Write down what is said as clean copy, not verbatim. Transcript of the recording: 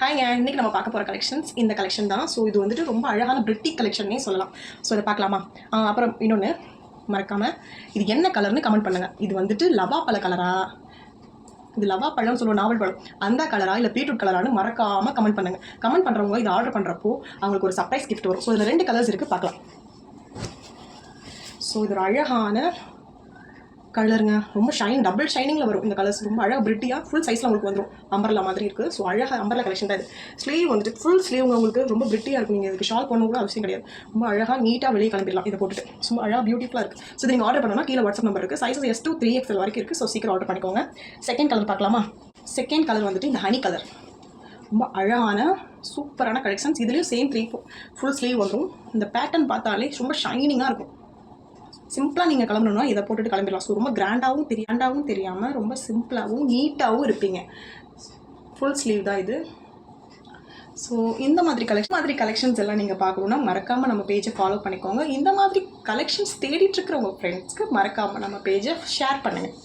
ஹாய்ங்க, இன்றைக்கி நம்ம பார்க்க போகிற கலெக்ஷன்ஸ் இந்த கலெக்ஷன் தான். ஸோ இது வந்துட்டு ரொம்ப அழகான பிரிட்டிக் கலெக்ஷன்னே சொல்லலாம். ஸோ இதை பார்க்கலாமா? அப்புறம் இன்னொன்று மறக்காமல் இது என்ன கலர்னு கமெண்ட் பண்ணுங்கள். இது வந்துட்டு லவா பழ கலரா, இது லவா பழம்னு சொல்லுவோம், நாவல் பழம், அந்த கலரா இல்லை பீட்ரூட் கலரானு மறக்காமல் கமெண்ட் பண்ணுங்கள். கமெண்ட் பண்ணுறவங்க இது ஆர்டர் பண்ணுறப்போ அவங்களுக்கு ஒரு சர்ப்ரைஸ் கிஃப்ட் வரும். ஸோ இதில் 2 கலர்ஸ் இருக்குது, பார்க்கலாம். ஸோ இது ஒரு அழகான கலருங்க, ரொம்ப டபுள் ஷைனிங்கில் வரும். இந்த கலர்ஸ் ரொம்ப அழகாக பிரிட்டியாக ஃபுல் சைஸில் உங்களுக்கு வந்துடும். அம்பர்லா மாதிரி இருக்குது. ஸோ அழகாக அம்பர்லா கலெக்ஷன் தான் இது. ஸ்லீவ் வந்துட்டு ஃபுல் ஸ்லீவ் உங்களுக்கு ரொம்ப பிரிட்டியாக இருக்கும். நீங்கள் இதுக்கு ஷால் பண்ண கூட அவசியம் கிடையாது. ரொம்ப அழகாக நீட்டாக வெளியே கிளம்பிடலாம் இதை போட்டுட்டு. ரொம்ப அழகாக பியூட்டிஃபுல்லாக இருக்குது. ஸோ நீங்கள் ஆர்டர் பண்ணணும்னா கீழே வாட்ஸ்அப் நம்பர் இருக்குது. சைஸஸ் S to 3XL வரைக்கும் இருக்குது. ஸோ சீக்கிரம் ஆர்டர் பண்ணிக்கோங்க. செகண்ட் கலர் பார்க்கலாமா? செகண்ட் கலர் வந்துட்டு இந்த ஹனி கலர். ரொம்ப அழகான சூப்பரான கலெக்ஷன்ஸ். இதுலேயும் சேம் 3 ஃபுல் ஸ்லீவ் வந்துடும். இந்த பேட்டர்ன் பார்த்தாலே ரொம்ப ஷைனிங்காக இருக்கும். சிம்பிளாக நீங்கள் கிளம்பணுன்னா இதை போட்டுட்டு கிளம்பிடலாம். ஸோ ரொம்ப கிராண்டாகவும் தெரியாமல் ரொம்ப சிம்பிளாகவும் நீட்டாகவும் இருப்பீங்க. ஃபுல் ஸ்லீவ் தான் இது. ஸோ இந்த மாதிரி கலெக்ஷன்ஸ் எல்லாம் நீங்கள் பார்க்கணுன்னா மறக்காமல் நம்ம பேஜை ஃபாலோ பண்ணிக்கோங்க. இந்த மாதிரி கலெக்ஷன்ஸ் தேடிட்டு இருக்கிற உங்கள் ஃப்ரெண்ட்ஸ்க்கு மறக்காமல் நம்ம பேஜை ஷேர் பண்ணுங்கள்.